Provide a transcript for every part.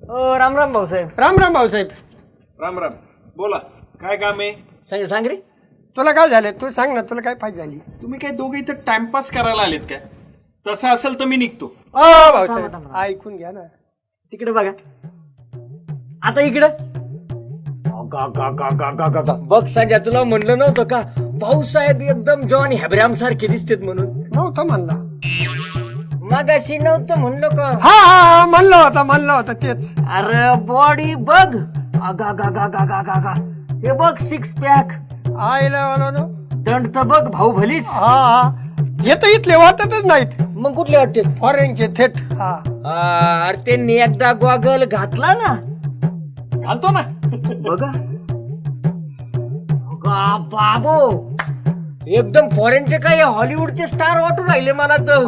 ओ राम राम भाऊसाहेब. राम राम भाऊसाहेब. राम राम. बोला, काय काम आहे? सांग रे. तुला काय झालं तू सांग ना, तुला काय पाहिजे झाली? तुम्ही काय दोघे इथं टाइमपास करायला आलेत काय? तसं असेल तर मी निघतो. भाऊसाहेब ऐकून घ्या ना. तिकडे बघा, आता इकडं बघ. संजय तुला म्हणलं नव्हतं का भाऊसाहेब एकदम जॉन हॅब्रॅम सारखे दिसतेत म्हणून? नव्हतं म्हणला. मगाशी नव्हतं म्हणलं का? हा म्हणलं होतं तेच. अरे बॉडी बघ. हे बघ सिक्स पॅक. आयला दंड तर बघ भाऊ भलीच. हा हे तर इथले वाटतच नाहीत. मग कुठले वाटते? फॉरेनचे थेट. हा अरे त्यांनी एकदा गॉगल घातला ना. घालतो ना. बघा बाबो, एकदम फॉरेनचे काय हॉलिवूडचे स्टार वाटून राहिले मला तर.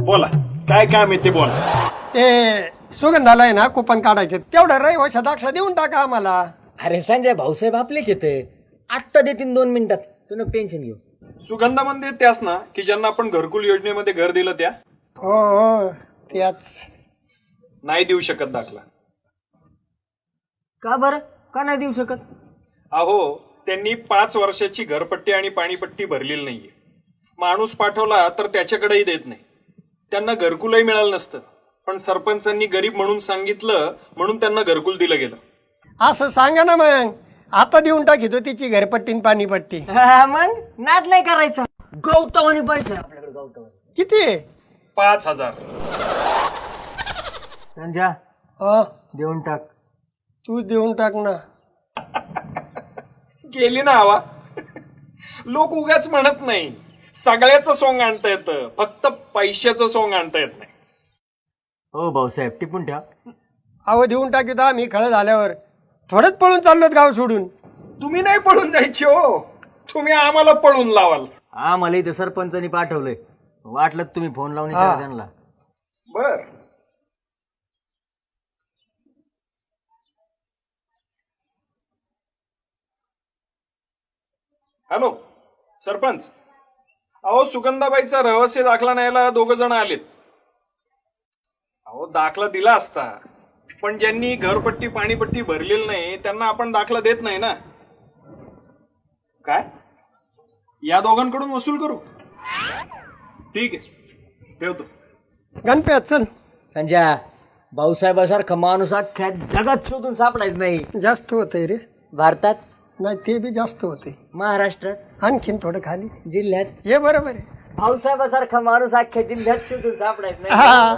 बोला, काय काम आहे ते बोला. ते सुगंधाला आहे ना कुपन काढायचे, तेवढा रहिवाशा दाखला देऊन टाका आम्हाला. अरे संजय भाऊसाहेब आपलेच येते, आत्ता देतील 2 मिनिटात. तू नको टेन्शन घेऊ. सुगंधामध्ये त्याच ना की ज्यांना आपण घरकुल योजनेमध्ये घर दिलं त्या? हो त्याच. नाही देऊ शकत दाखला. का बरं? का नाही देऊ शकत? अहो, त्यांनी 5 वर्षाची घरपट्टी आणि पाणीपट्टी भरलेली नाहीये. माणूस पाठवला तर त्याच्याकडेही देत नाही. त्यांना घरकुलही मिळालं नसतं, पण सरपंचांनी गरीब म्हणून सांगितलं म्हणून त्यांना घरकुल दिलं गेलं. असं सांगा ना मग. आता देऊन टाकितो तिची घरपट्टी आणि पाणीपट्टी. मग नाद नाही करायचा. गौतवानी पैसे आपल्याकडे. गौतवानी किती आहे? 5,000. संजय देऊन टाक. तू देऊन टाक ना. गेली ना हवा. लोक उगाच म्हणत नाही. सगळ्याचं सोंग आणता येतं, फक्त पैशाचं सोंग आणता येत नाही. हो भाऊसाहेब टिपून ठेवा. अहो देऊन टाकितो आम्ही खळं झाल्यावर. थोडंच पळून चाललोत गाव सोडून. तुम्ही नाही पळून जायचे हो, तुम्ही आम्हाला पळून लावाल. हा मला इथे सरपंचानी पाठवलंय. वाटलं तुम्ही फोन लावून त्यांना. बर. हॅलो सरपंच. अहो सुगंधाबाईचा रहस्य दाखला न्यायला 2 जण आलेत. अहो दाखला दिला असता, पण ज्यांनी घरपट्टी पाणीपट्टी भरलेली नाही त्यांना आपण दाखला देत नाही ना. काय या दोघांकडून वसूल करू? ठीक आहे, ठेवतो. गणप्यात चल. संजय भाऊसाहेबासारखा माणूस अख्ख्या जगात शोधून सापडायच नाही. जास्त होतंय रे. भारतात नाही ते बी जास्त होते. महाराष्ट्रात आणखीन थोडं खाली जिल्ह्यात हे बरोबर आहे. भाऊसाहेबासारखा माणूस अख्ख्या जिल्ह्यात शोधून सापडायच नाही. हा